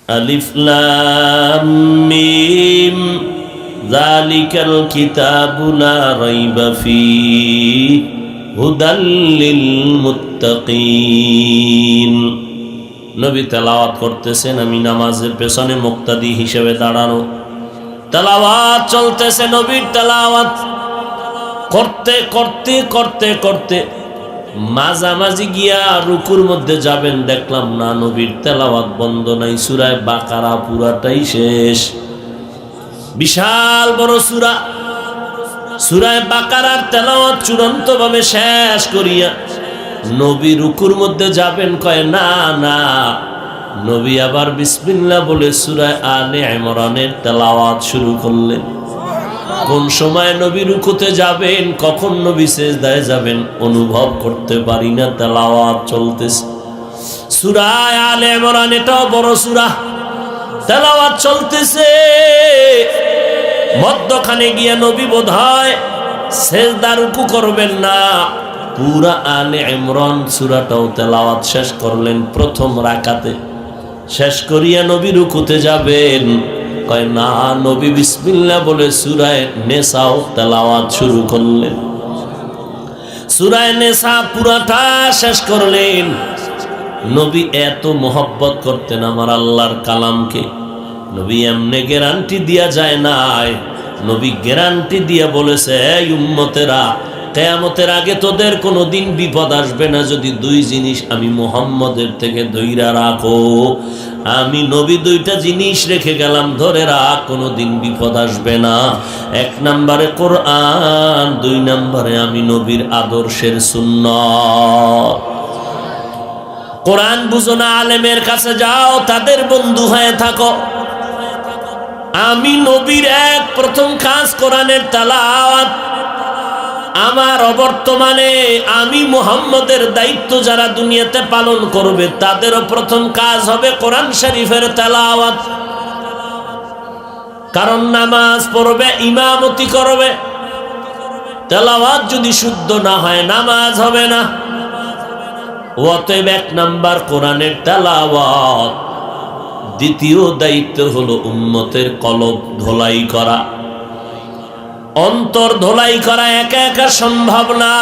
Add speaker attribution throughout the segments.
Speaker 1: আলিফ লাম মিম যালিকাল কিতাবু লা রাইবা ফীহি হুদাল লিল মুত্তাকিন। নবী তেলাওয়াত করতেছেন, আমি নামাজের পেছনে মুক্তাদি হিসেবে দাঁড়ানো। তেলাওয়াত চলতেছে, নবীর তেলাওয়াত করতে করতে করতে করতে মাঝামাঝি গিয়া রুকুর মধ্যে যাবেন, দেখলাম না নবীর তেলাওয়াত বন্ধ নাই। সূরা বাকারা পুরাটাই শেষ, বিশাল বড় সূরা। সূরা বাকারার তেলাওয়াত চূড়ান্ত ভাবে শেষ করিয়া নবী রুকুর মধ্যে যাবেন, কয় না না। নবী আবার বিসমিল্লাহ বলে সূরা আলে ইমরানের তেলাওয়াত শুরু করলেন। কোন সময় নবী রুকুতে যাবেন, কখন নবী সিজদায় যাবেন অনুভব করতে পারি না, তেলাওয়াত চলতেছে। সূরা আলে ইমরান এটাও বড় সূরা, তেলাওয়াত চলতেছে। মধ্যখানে গিয়া নবী বোধহয় সিজদা রুকু করবেন না, পুরা আলে ইমরান সূরাটাও তেলাওয়াত শেষ করলেন। প্রথম রাকাতে শেষ করিয়া নবী রুকুতে যাবেন, কয় না, নবী বিসমিল্লাহ বলে সূরা নিসাও তেলাওয়াত শুরু করলেন। সূরা নিসা পুরাটা শেষ করলেন। নবী এত মোহব্বত করতেন আমার আল্লাহর কালামকে, নবী এমনি গ্যারান্টি দিয়া যায় নাই। নবী গ্যারান্টি দিয়া বলেছে, এই উম্মতেরা, কিয়ামতের আগে তোদের কোনোদিন বিপদ আসবে না যদি দুই জিনিস আমি মুহাম্মদের থেকে ধইরা রাখো। আমি নবী দুইটা জিনিস রেখে গেলাম, ধরে রাখ, কোনোদিন বিপদ আসবে না। এক নম্বরে কোরআন, দুই নম্বরে আমি নবীর আদর্শের সুন্নাত। কোরআন বুঝো না, আলেমের কাছে যাও, তাদের বন্ধু হয়ে থাকো। আমি নবীর এক প্রথম কাজ কোরআনের তেলাওয়াত। আমার অবর্তমানে আমি মুহাম্মদের দায়িত্ব যারা দুনিয়াতে পালন করবে, তাদেরও প্রথম কাজ হবে কোরআন শরীফের তেলাওয়াত। কারণ নামাজ পড়বে, ইমামতি করবে, তেলাওয়াত যদি শুদ্ধ না হয় নামাজ হবে না। অতএব এক নাম্বার কোরআনের তেলাওয়াত। দ্বিতীয় দায়িত্ব হলো উম্মতের কলব ধোলাই করা, অন্তর ধোলাই করা। একা একা সম্ভব না।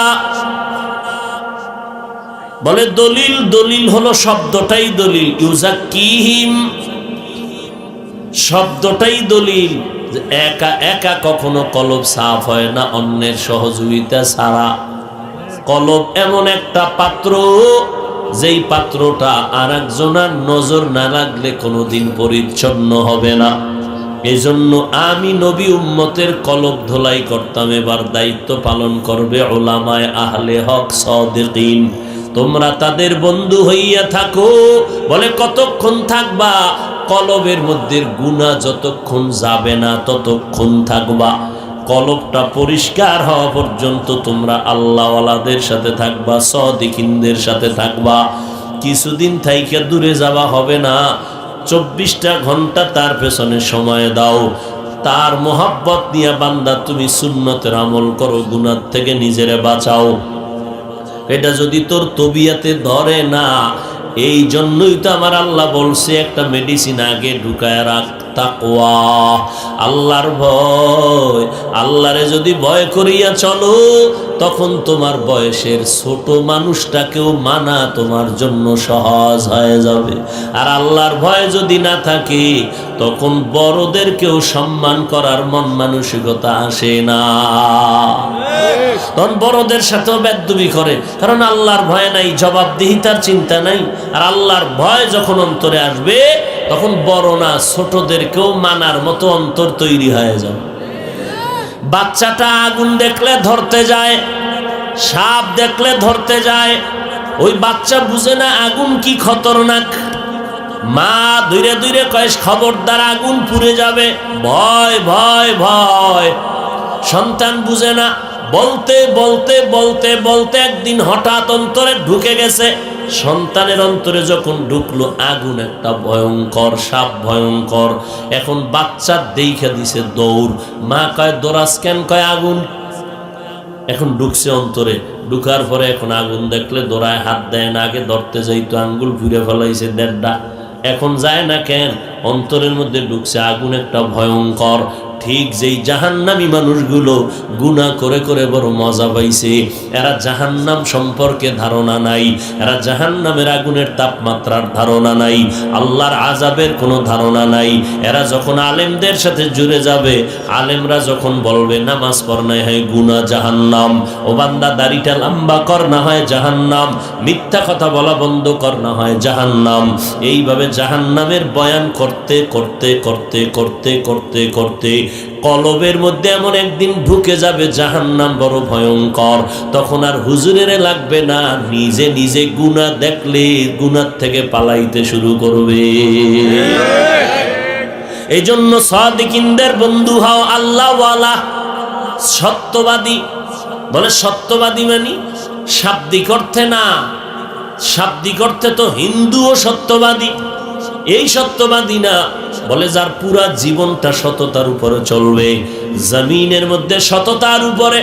Speaker 1: বলে দলিল, দলিল হলো শব্দটাই দলিল, ইউজাক্কিহিম শব্দটাই দলিল। একা একা কখনো কলব সাফ হয় না অন্যের সহযোগিতা ছাড়া। কলব এমন একটা পাত্র, যেই পাত্রটা আর একজনের নজর না লাগলে কোনোদিন পরিচ্ছন্ন হবে না। এই জন্য আমি নবী উম্মতের কলব ধোলাই করতাম। এবার দায়িত্ব পালন করবে উলামায়ে আহলে হক সাদিকিন। তোমরা তাদের বন্ধু হইয়া থাকো। বলে কতক্ষণ থাকবা? কলবের মধ্যে গুনাহ যতক্ষণ যাবে না ততক্ষণ থাকবা। কলবটা পরিষ্কার হওয়া পর্যন্ত তোমরা আল্লাহওয়ালাদের সাথে থাকবা, সাদিকিনদের সাথে থাকবা। কিছুদিন থাইকা দূরে যাওয়া হবে না। 24টা ঘন্টা তার পেছনে সময় দাও। তার মোহাব্বত নিয়ে বান্দা তুমি সুন্নতের আমল করো, গুনাহ থেকে নিজেরে বাঁচাও। এটা যদি তোর তবিয়াতে ধরে না, এই জন্যই তো আমার আল্লাহ বলছে একটা মেডিসিন আগে ঢুকায় রাখ, তাকওয়া, আল্লাহর ভয়। আল্লাহরে যদি ভয় করিয়া চলো, তখন তোমার বয়সের ছোট মানুষটাকেও মানা তোমার জন্য সহজ হয়ে যাবে। আর আল্লাহর ভয় যদি না থাকে, তখন বড়দেরকেও সম্মান করার মন মানসিকতা আসে না। তখন বড়দের সাথেও বেয়াদবি করে, কারণ আল্লাহর ভয় নাই, জবাবদিহিতার চিন্তা নাই। আর আল্লাহর ভয় যখন অন্তরে আসবে, তখন বড় না ছোটদেরকেও মানার মতো অন্তর তৈরি হয়ে যাবে। বাচ্চাটা আগুন দেখলে ধরতে যায়, সাপ দেখলে ধরতে যায়। ওই বাচ্চা বুঝে না আগুন কি খতরনাক। মা ধীরে ধীরে কয় খবরদার আগুন পুড়ে যাবে, ভয় ভয় ভয়। সন্তান বুঝে না। বলতে বলতে বলতে বলতে একদিন হঠাৎ অন্তরে ঢুকে গেছে। সন্তানের অন্তরে যখন ঢুকলো আগুন একটা ভয়ঙ্কর, সাপ ভয়ঙ্কর। এখন বাচ্চা দেইখা দিছে দৌড়। মা কয় দৌড়াস কেন? কয় আগুন। এখন ঢুকছে অন্তরে। ঢুকার পরে এখন আগুন দেখলে দৌড়ায়, হাত দেয় না। আগে ধরতে যাইতো, আঙ্গুল ঘুরে ফেলাইছে দেড়টা, এখন যায় না কেন? অন্তরের মধ্যে ঢুকছে আগুন একটা ভয়ঙ্কর। ঠিক যেই জাহান্নামী মানুষগুলো গুনাহ করে করে বড় মজা পাইছে, এরা জাহান্নাম সম্পর্কে ধারণা নাই, এরা জাহান্নামের আগুনের তাপমাত্রার ধারণা নাই, আল্লাহর আযাবের কোনো ধারণা নাই। এরা যখন আলেমদের সাথে জুড়ে যাবে, আলেমরা যখন বলবে নামাজ পড় না হয় গুনাহ জাহান্নাম, ও বান্দা দাড়িটা লম্বা কর না হয় জাহান্নাম, মিথ্যা কথা বলা বন্ধ কর না হয় জাহান্নাম, এইভাবে জাহান্নামের বয়ান করতে করতে করতে করতে করতে করতে কলবের মধ্যে এমন একদিন ঢুকে যাবে জাহান্নাম বড় ভয়ঙ্কর। তখন আর হুজুরের লাগবে না, নিজে নিজে গুনাহ দেখলে গুনাহ থেকে পালাইতে শুরু করবে। এই জন্য সাদিকিনদের বন্ধু হও, আল্লাহওয়ালা, সত্যবাদী। বলে সত্যবাদী মানে শাব্দিক অর্থে না, শাব্দিক অর্থে তো হিন্দুও সত্যবাদী, এই সত্যবাদী না। বলে যার পুরা জীবনটা সততার উপরে চলবে, জমিনের মধ্যে সততার উপরে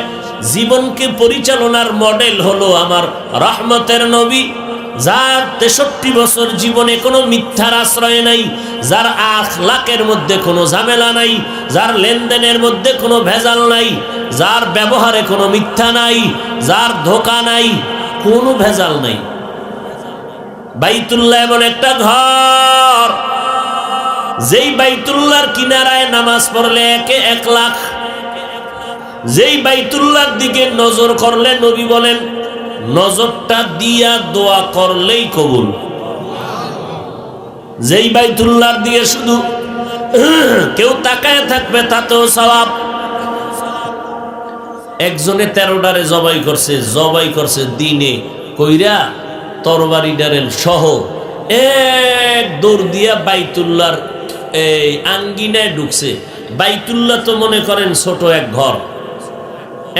Speaker 1: জীবনকে পরিচালনার মডেল হলো আমার রহমতের নবী, যার 63 বছর জীবনে কোনো মিথ্যার আশ্রয় নাই, যার আখলাকের মধ্যে কোনো ঝামেলা নাই, যার লেনদেনের মধ্যে কোনো ভেজাল নাই, যার ব্যবহারে কোনো মিথ্যা নাই, যার ধোঁকা নাই, কোনো ভেজাল নাই। বাইতুল্লাহ এমন একটা ঘর, যেই বাইতুল্লাহর কিনারায় নামাজ পড়লে একে 1 লাখ, যেই বাইতুল্লাহর দিকে নজর করলে নবী বলেন নজরটা দিয়া দোয়া করলেই কবুল। যেই বাইতুল্লাহর দিকে শুধু কেউ তাকায় থাকবে তাতেও সওয়াব। একজনে 13টারে জবাই করছে দিনে কইরা তরবারি ডারেল সহ, এক দৌড় দিয়া বাইতুল্লাহর এই আঙ্গিনায় ঢুকছে। বাইতুল্লাহ তো মনে করেন ছোট এক ঘর,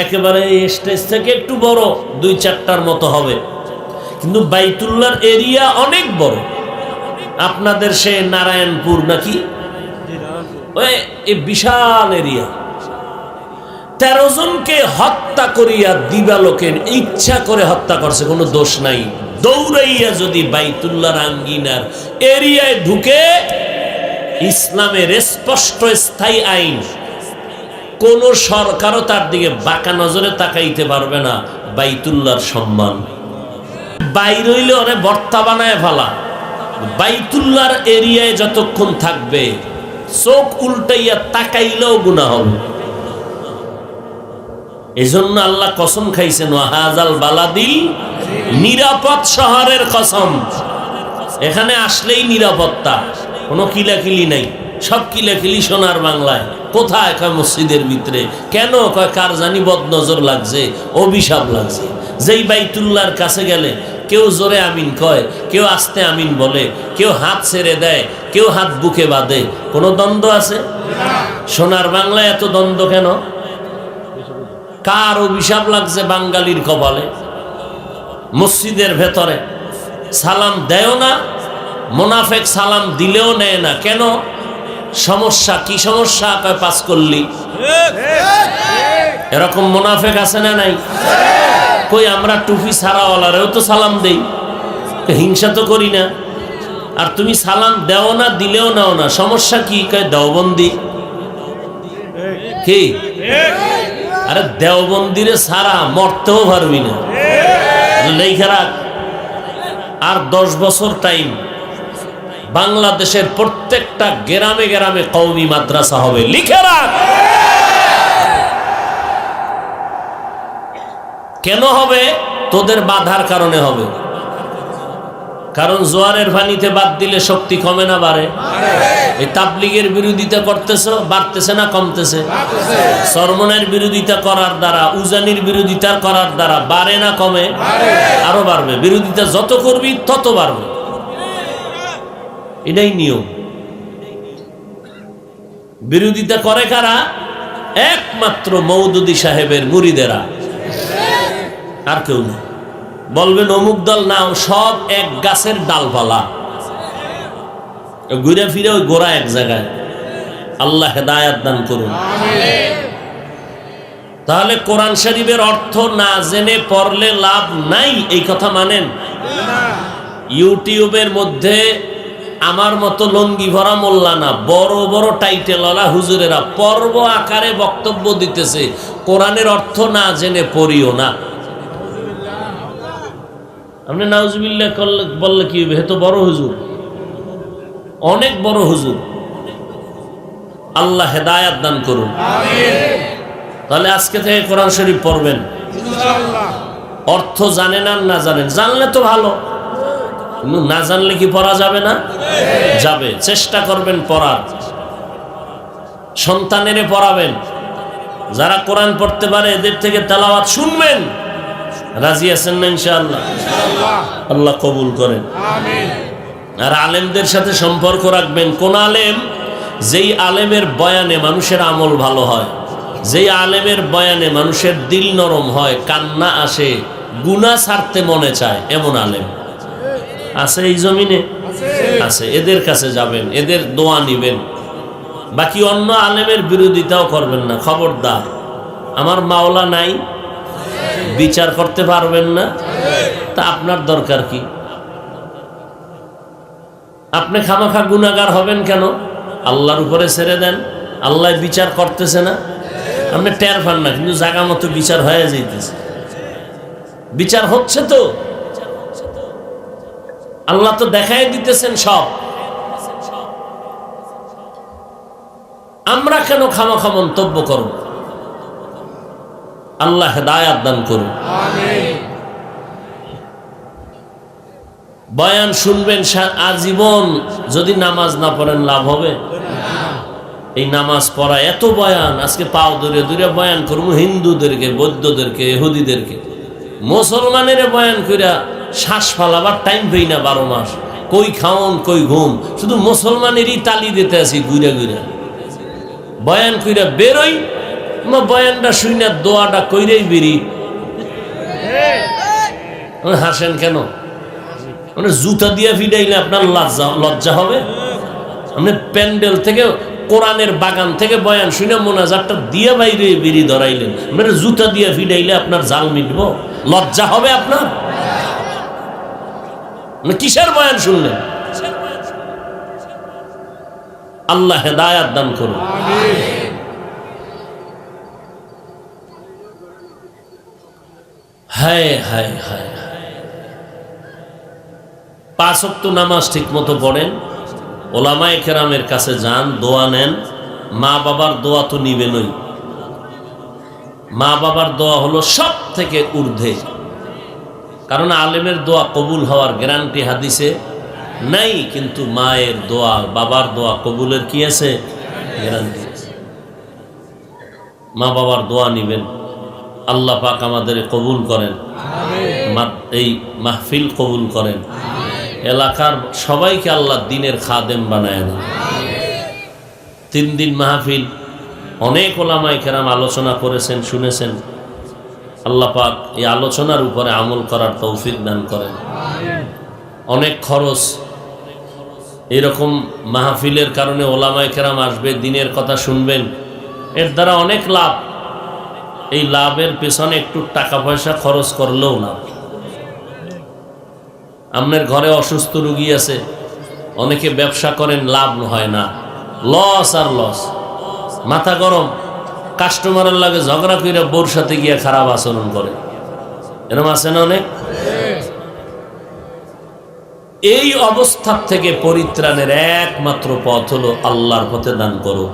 Speaker 1: একেবারে স্টেজ থেকে একটু বড়, 2-4টার মতো হবে, কিন্তু বাইতুল্লাহর এরিয়া অনেক বড়। আপনাদের সে নারায়ণপুর নাকি ওই বিশাল এরিয়া। 13 জনকে হত্যা করিয়া দিবালোকে ইচ্ছা করে হত্যা করছে, কোনো দোষ নাই। দৌড়াইয়া যদি বাইতুল্লাহর আঙ্গিনার এরিয়ায় ঢুকে, ইসলামের স্পষ্ট স্থায়ী আইন, কোন সরকারও তার দিকে বাঁকা নজরে তাকাইতে পারবে না। বাইতুল্লাহর সম্মান বাইর হইলে অনেক বর্তা বানায় ফেলা। বাইতুল্লাহর এরিয়ায় যতক্ষণ থাকবে, চোখ উল্টাইয়া তাকাইলেও গুনাহ হবে। এজন্য আল্লাহ কসম খাইছেন, ওয়াহাজাল বালাদিল, নিরাপদ শহরের কসম। এখানে আসলেই নিরাপত্তা, কোনো কিলাকিলি নাই। সব কিলাকিলি সোনার বাংলায়। কোথায়? কয় মসজিদের ভিতরে। কেন? কয় কার জানি বদনজর লাগছে, অভিশাপ লাগছে। যেই বাইতুল্লাহর কাছে গেলে কেউ জোরে আমিন কয়, কেউ আস্তে আমিন বলে, কেউ হাত ছেড়ে দেয়, কেউ হাত বুকে বাঁধে। কোনো দ্বন্দ্ব আছে? সোনার বাংলায় এত দ্বন্দ্ব কেন? কার অভিশাপ লাগছে বাঙালির কপালে? মসজিদের ভেতরে সালাম দেয় না, মুনাফেক সালাম দিলেও নেয় না। কেন? সমস্যা কি? সমস্যা? কয় পাস করলি। এরকম মুনাফেক আছে না নাই? কই আমরা টুপি ছাড়াওয়ালারেও তো সালাম দেই, হিংসা তো করি না। আর তুমি সালাম দেও না, দিলেও নাও না, সমস্যা কি? কয় দেওবন্দি। কি? আরে দেওবন্দিরে সারা মরতেও পারবি না, লেখা রাখ। আর 10 বছর টাইম, বাংলাদেশের প্রত্যেকটা গ্রামে গ্রামে কওমি মাদ্রাসা হবে, লিখে রাখ। কেন হবে? তোদের বাধার কারণে হবে। কারণ জোয়ারের পানিতে বাদ দিলে শক্তি কমে না বাড়ে? এই তাবলীগের বিরোধিতা করতেছ, বাড়তেছে না কমতেছে? সরমনের বিরোধিতা করার দ্বারা, উজানির বিরোধিতা করার দ্বারা বাড়ে না কমে? আরো বাড়বে। বিরোধিতা যত করবি তত বাড়বে, এটাই নিয়ম। বিরোধিতা করে কারা? একমাত্র মওদুদী সাহেবের মুরিদেরা, আর কেউ না। বলবেন অমুক দল না, সব এক গাছের ডালপালা, ঘুরে ফিরে ওই গোড়া এক জায়গায়। আল্লাহ হেদায়াত দান করুন। তাহলে কোরআন শরীফের অর্থ না জেনে পড়লে লাভ নাই, এই কথা মানেন? ইউটিউবের মধ্যে আমার মতো লঙ্গি ভরা মোল্লা না, বড় বড় টাইটেলওয়ালা হুজুরেরা পর্ব আকারে বক্তব্য দিতেছে, কোরআনের অর্থ না জেনে পড়িও না। আপনি নাউজুবিল্লাহ বললে কি হবে? হে তো বড় হুজুর, অনেক বড় হুজুর। আল্লাহ হেদায়াত দান করুন। তাহলে আজকে থেকে কোরআন শরীফ পড়বেন ইনশাআল্লাহ। অর্থ জানেন আর না জানেন, জানলে তো ভালো, কিন্তু না জানলে কি পড়া যাবে না? যাবে। চেষ্টা করবেন পড়ার, সন্তানেরে পড়াবেন। যারা কোরআন পড়তে পারে এদের থেকে তেলাওয়াত শুনবেন। রাজি আছেন না ইনশাআল্লাহ? আল্লাহ কবুল করেন। আমিন। আর আলেমদের সাথে সম্পর্ক রাখবেন। কোন আলেম? যেই আলেমের বয়ানে মানুষের আমল ভালো হয়, যেই আলেমের বয়ানে মানুষের দিল নরম হয়, কান্না আসে, গুনাহ ছাড়তে মনে চায়, এমন আলেম আছে এই জমিনে? আছে। এদের কাছে যাবেন, এদের দোয়া নিবেন। বাকি অন্য আলেমের বিরোধিতাও করবেন না, খবরদার। আমার মাওলা নাই, বিচার করতে পারবেন না, তা আপনার দরকার কি? আপনি খামাখা গুনাহগার হবেন কেন? আল্লাহর উপরে ছেড়ে দেন, আল্লাহ বিচার করতেছে না, আপনি টের পান না, কিন্তু জায়গা মতো বিচার হয়ে যাইতেছে। বিচার হচ্ছে তো, আল্লাহ তো দেখাই দিতেছেন সব। আমরা কেন খামাখা মন্তব্য করব? আল্লাহ হেদায়াত দান করুন। আমিন। বয়ান শুনবেন আজীবন, যদি নামাজ না পড়েন লাভ হবে? এই নামাজ পড়া, এত বয়ান, আজকে পাও দূরে দূরে বয়ান করবো হিন্দুদেরকে, বৌদ্ধদেরকে, ইহুদিদেরকে। মুসলমানের বয়ান কইরা শ্বাস ফালাবার টাইম পেই না 12 মাস। কই খাওন কই ঘুম, শুধু মুসলমানেরই তালি দিতে আছি ঘুরে ঘুরে। বয়ান কইরা বেরোই, বয়ানটা শুই না, দোয়াটা কইরেই বেরি। হাসেন কেন? মানে জুতা দিয়ে ফিডাইলে আপনার লজ্জা হবে? আপনি প্যান্ডেল থেকে, কোরআনের বাগান থেকে বয়ান শুনে মোনাজাতটা দিয়ে বাইরে বেরি ধরাইলেন, মানে জুতা দিয়ে ফিডাইলে আপনার জাল মিটব? লজ্জা হবে আপনার? কিসের বয়ান শুনলেন? আল্লাহ হেদায়াত দান করুন। হায় হায় হায়। 5 ওয়াক্ত নামাজ ঠিক মতো পড়েন, ওলামায়ে কেরামের কাছে যান, দোয়া নেন। মা বাবার দোয়া তো নিবেনই। মা বাবার দোয়া হলো সব থেকে ঊর্ধ্বে, কারণ আলেমের দোয়া কবুল হওয়ার গ্যারান্টি হাদিসে নাই, কিন্তু মায়ের দোয়া, বাবার দোয়া কবুলের কি আছে? গ্যারান্টি আছে। মা বাবার দোয়া নিবেন। আল্লাহ পাক আমাদের কবুল করেন, এই মাহফিল কবুল করেন, এলাকার সবাইকে আল্লাহ দিনের খাদেম বানায় দেন। 3 দিন মাহফিল, অনেক ওলামায়ে কেরাম আলোচনা করেছেন, শুনেছেন। আল্লাহ পাক এই আলোচনার উপরে আমল করার তৌফিক দান করেন। অনেক খরচ, এরকম মাহফিলের কারণে ওলামায়ে কেরাম আসবে, দিনের কথা শুনবেন, এর দ্বারা অনেক লাভ। এই লাভের পেছনে একটু টাকা পয়সা খরচ করলেও লাভ। আপনার ঘরে অসুস্থ রোগী আছে, অনেকে ব্যবসা করেন, লাভ হয় না, লস আর লস, মাথা গরম, কাস্টমারের লাগে ঝগড়া করে বোর সাথে গিয়ে খারাপ আচরণ করে, এরকম আছে না অনেক? এই অবস্থা থেকে পরিত্রাণের একমাত্র পথ হলো আল্লাহর পথে দান করো।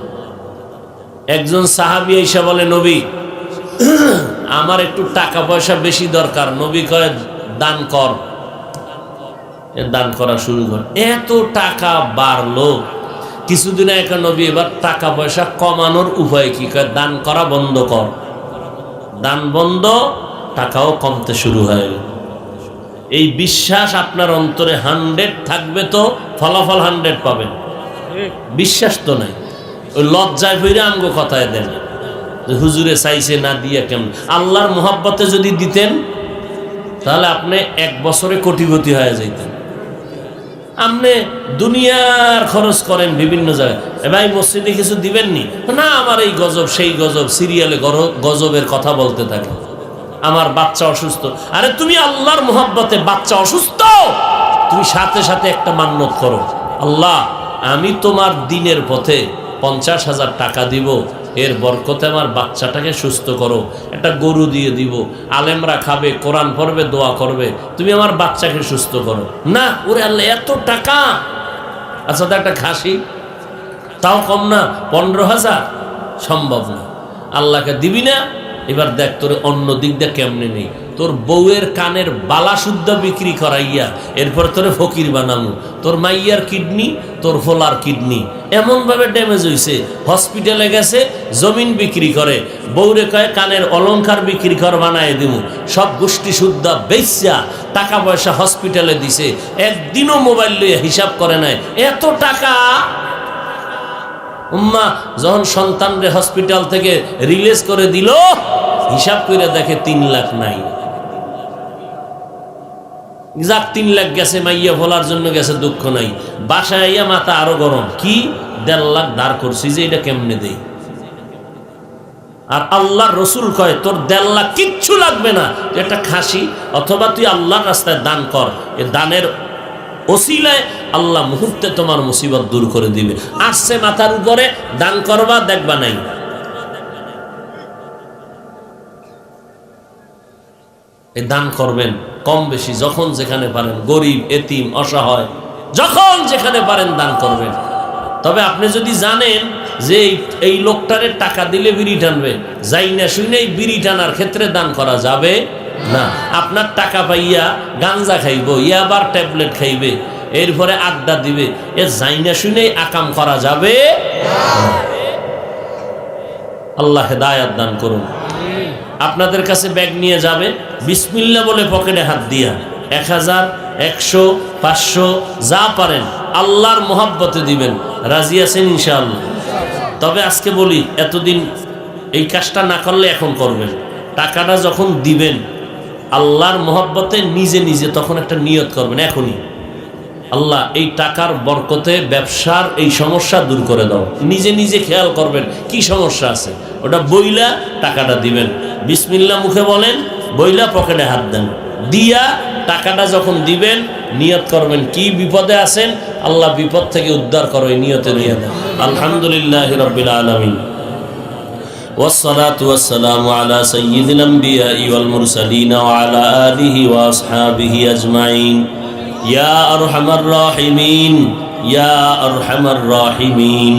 Speaker 1: একজন সাহাবী এসে বলে, নবী আমার একটু টাকা পয়সা বেশি দরকার। নবী কয়, দান কর। দান করা শুরু কর। এত টাকা বাড়লো, কিছুদিন আগে নবী এবার টাকা পয়সা কমানোর উপায় কি? কয়, দান করা বন্ধ কর। দান বন্ধ, টাকাও কমতে শুরু হয়ে গেল। এই বিশ্বাস আপনার অন্তরে 100 থাকবে তো ফলাফল 100 পাবেন। বিশ্বাস তো নাই, ওই লজ্জায় ফিরে আমগো কথায় দেন, হুজুরে চাইছে না দিয়ে কেমন। আল্লাহর মোহাব্বতে যদি দিতেন তাহলে আপনি 1 বছরে কোটিপতি হয়ে যাইতেন। আপনি দুনিয়ার খরচ করেন বিভিন্ন জায়গায়, ভাই মসজিদে কিছু দিবেননি? না, আমার এই গজব সেই গজব, সিরিয়ালে গজবের কথা বলতে থাকে। আমার বাচ্চা অসুস্থ। আরে তুমি আল্লাহর মোহাব্বতে বাচ্চা অসুস্থ, তুমি সাথে সাথে একটা মান্নত করো, আল্লাহ আমি তোমার দিনের পথে 50,000 টাকা দিব, এর বরকতে আমার বাচ্চাটাকে সুস্থ করো, একটা গরু দিয়ে দিব, আলেমরা খাবে, কোরআন পড়বে, দোয়া করবে, তুমি আমার বাচ্চাকে সুস্থ করো। না, ওরে আল্লাহ এত টাকা, আচ্ছা একটা খাসি, তাও কম না, 15,000 সম্ভব না। আল্লাহকে দিবি না? এবার দেখ তোর অন্য দিক দিয়ে কেমনে নেই, তোর বউয়ের কানের বালা শুদ্ধ বিক্রি করাইয়া এরপর তোরে ফকির বানামু, তোর মাইয়ার কিডনি, তোর ফোলার কিডনি এমন ভাবে ড্যামেজ হইছে, হসপিটালে গেছে, জমিন বিক্রি করে, বউরে কয় কানের অলংকার বিক্রি কর বানায় দিমু, সব গোষ্ঠী শুদ্ধ বেশ্যা টাকা পয়সা হসপিটালে দিছে, একদিনও মোবাইল লইয়া হিসাব করে নাই, এত টাকা। উম্মা যখন সন্তানরে হসপিটাল থেকে রিলিজ করে দিল, হিসাব করে দেখে 3 লাখ নাই। যাক 3 লাখ গেছে, মাইয়া ভোলার জন্য গেছে, দুঃখ নাই। বাসায় আইয়া মাথা আরো গরম, কি 1.5 লাখ দাঁড় করছি যে এটা কেমনে দেই। আর আল্লাহর রসুল কয় তোর 1.5 লাখ কিচ্ছু লাগবে না, একটা খাসি অথবা তুই আল্লাহর রাস্তায় দান কর, এ দানের ওসিলায় আল্লাহ মুহূর্তে তোমার মুসিবত দূর করে দিবে। আসছে মাথার উপরে, দান করবা, দেখবা নাই। এই দান করবেন কম বেশি, যখন যেখানে পারেন, গরিব, এতিম, অসহায়, যখন যেখানে পারেন দান করবেন। তবে আপনি যদি জানেন যে এই লোকটারে টাকা দিলে বিড়ি টানবে, যাই না শুনে এই বিড়ি টানার ক্ষেত্রে দান করা যাবে না। আপনার টাকা পাইয়া গাঞ্জা খাইব, ইয়াবার ট্যাবলেট খাইবে, এরপরে আড্ডা দিবে, এ যাই না শুনে আকাম করা যাবে। আল্লাহ হেদায়াত দান করুন। আপনাদের কাছে ব্যাগ নিয়ে যাবে, বিসমিল্লাহ বলে পকেটে হাত দিয়া 1000, 100, 500 যা পারেন আল্লাহর মোহাব্বতে দিবেন। রাজি আছেন ইনশাআল্লাহ? তবে আজকে বলি, এতদিন এই কাজটা না করলে এখন করবেন। টাকাটা যখন দিবেন আল্লাহর মোহাব্বতে নিজে নিজে তখন একটা নিয়ত করবেন, এখনই আল্লাহ এই টাকার বরকতে ব্যবসার এই সমস্যা দূর করে দাও। নিজে নিজে খেয়াল করবেন কি সমস্যা আছে, ওটা বইলা টাকাটা দিবেন। বিসমিল্লাহ মুখে বলেন, বইলা পকেটে হাত দেন, দিয়া টাকাটা যখন দিবেন নিয়ত করবেন কি বিপদে আছেন, আল্লাহ বিপদ থেকে উদ্ধার করো, এই নিয়তে নিয়ে দেন। আলহামদুলিল্লাহি রাব্বিল আলামিন, ওয়াসসালাতু ওয়াসসালামু আলা সাইয়্যিদিল আমবিয়াই ওয়াল মুরসালিন ওয়া আলা আলিহি ওয়া আসহাবিহি আজমাইন। ইয়া আরহামার রাহিমিন, ইয়া আরহামার রাহিমিন,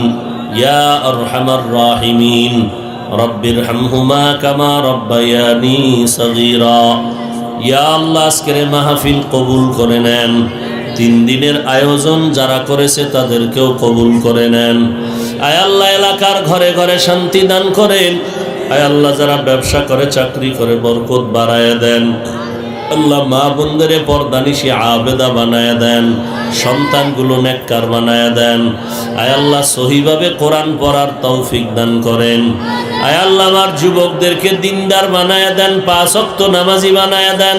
Speaker 1: ইয়া আরহামার রাহিমিন, রব্বিরহামহুমা কামা রব্বায়ানি সগীরা। ইয়া আল্লাহ আজকের মাহফিল কবুল করে নেন। 3 দিনের আয়োজন যারা করেছে তাদেরকেও কবুল করে নেন। আয় আল্লাহ এলাকার ঘরে ঘরে শান্তি দান করেন। আয় আল্লাহ যারা ব্যবসা করে, চাকরি করে, বরকত বাড়ায় দেন। আল্লাহ মা বোনদের পর্দানিশি আবেদা বানায় দেন, সন্তানগুলো নেককার বানায় দেন। আয় আল্লাহ সহিভাবে কোরআন পড়ার তৌফিক দান করেন। আয় আল্লাহ আমার যুবকদেরকে দিনদার বানায় দেন, 5 ওয়াক্ত নামাজি বানায় দেন।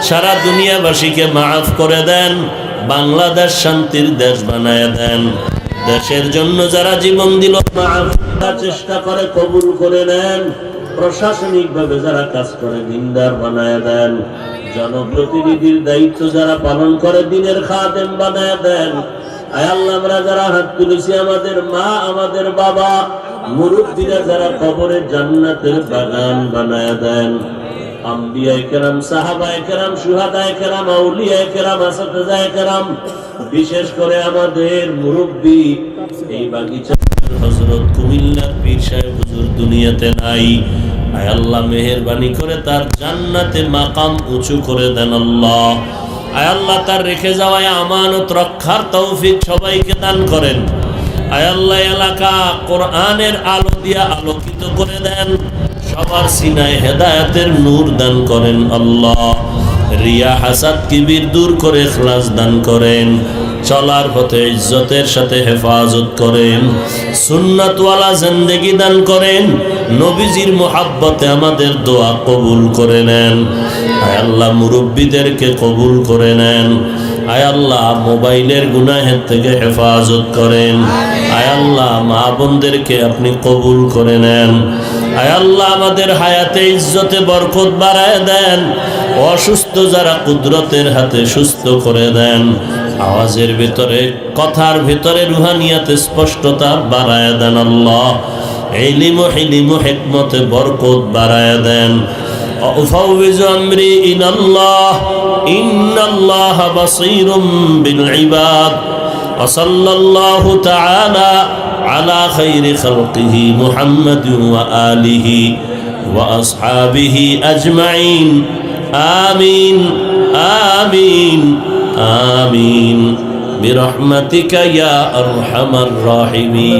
Speaker 1: সারা দুনিয়াবাসীকে মাফ করে দেন। বাংলাদেশ শান্তির দেশ বানায় দেন। দেশের জন্য যারা জীবন দিল, মাফ করার চেষ্টা করে, কবুল করে নেন। প্রশাসনিকভাবে যারা কাজ করে দিনদার বানায় দেন। জনপ্রতিনিধির দায়িত্ব যারা পালন করে দিনের খাদেম বানায় দেন। আয় আল্লাহ আমরা যারা হাত তুলেছি, আমাদের মা, আমাদের বাবা, মুরব্বীরা যারা কবরে জান্নাতের বাগান বানায় দেন। আম্বিয়ায়ে কেরাম, সাহাবায়ে কেরাম, শুহাদায়ে কেরাম, আউলিয়ায়ে কেরাম, আসাতিজায়ে কেরাম, বিশেষ করে আমাদের মুরব্বী এই বাগিচা হযরত কুমিল্লা পীর সাহেব হুজুর দুনিয়াতে নাই। আয় আল্লাহ মেহেরবানি করে তার জান্নাতে মাকাম উঁচু করে দেন আল্লাহ। আয় আল্লাহ তার রেখে যাওয়া আমানত রক্ষার তৌফিক সবাইকে দান করেন। আয় আল্লাহ এলাকা কোরআনের আলো দিয়া আলোকিত করে দেন। সবার সিনায় হেদায়েতের নূর দান করেন আল্লাহ। রিয়া, হাসাদ, কিবির দূর করে ইখলাস দান করেন। চলার পথে ইজ্জতের সাথে হেফাজত করেন। সুন্নাতওয়ালা জিন্দেগি দান করেন। নবীজির মুহাব্বতে আমাদের দোয়া কবুল করে নেন। আয় আল্লাহ মুরব্বীদেরকে কবুল করে নেন। আয় আল্লাহ মোবাইলের গুনাহের থেকে হেফাজত করেন। আয় আল্লাহ মা বোনদেরকে আপনি কবুল করে নেন। আয় আল্লাহ আমাদের হায়াতে ইজ্জতে বরকত বাড়ায় দেন। অসুস্থ যারা কুদরতের হাতে সুস্থ করে দেন। আওয়াজের ভিতরে, কথার ভিতরে রুহানিয়াতে স্পষ্টতা বাড়ায়া দেন আল্লাহ। ইলম ও হিলম ও হিকমতে বরকত বাড়ায়া দেন। أفوض أمري إلى الله إن الله بصير بالعباد وصلى الله تعالى على خير خلقه محمد وآله وأصحابه أجمعين آمين آمين آمين برحمتك يا أرحم الراحمين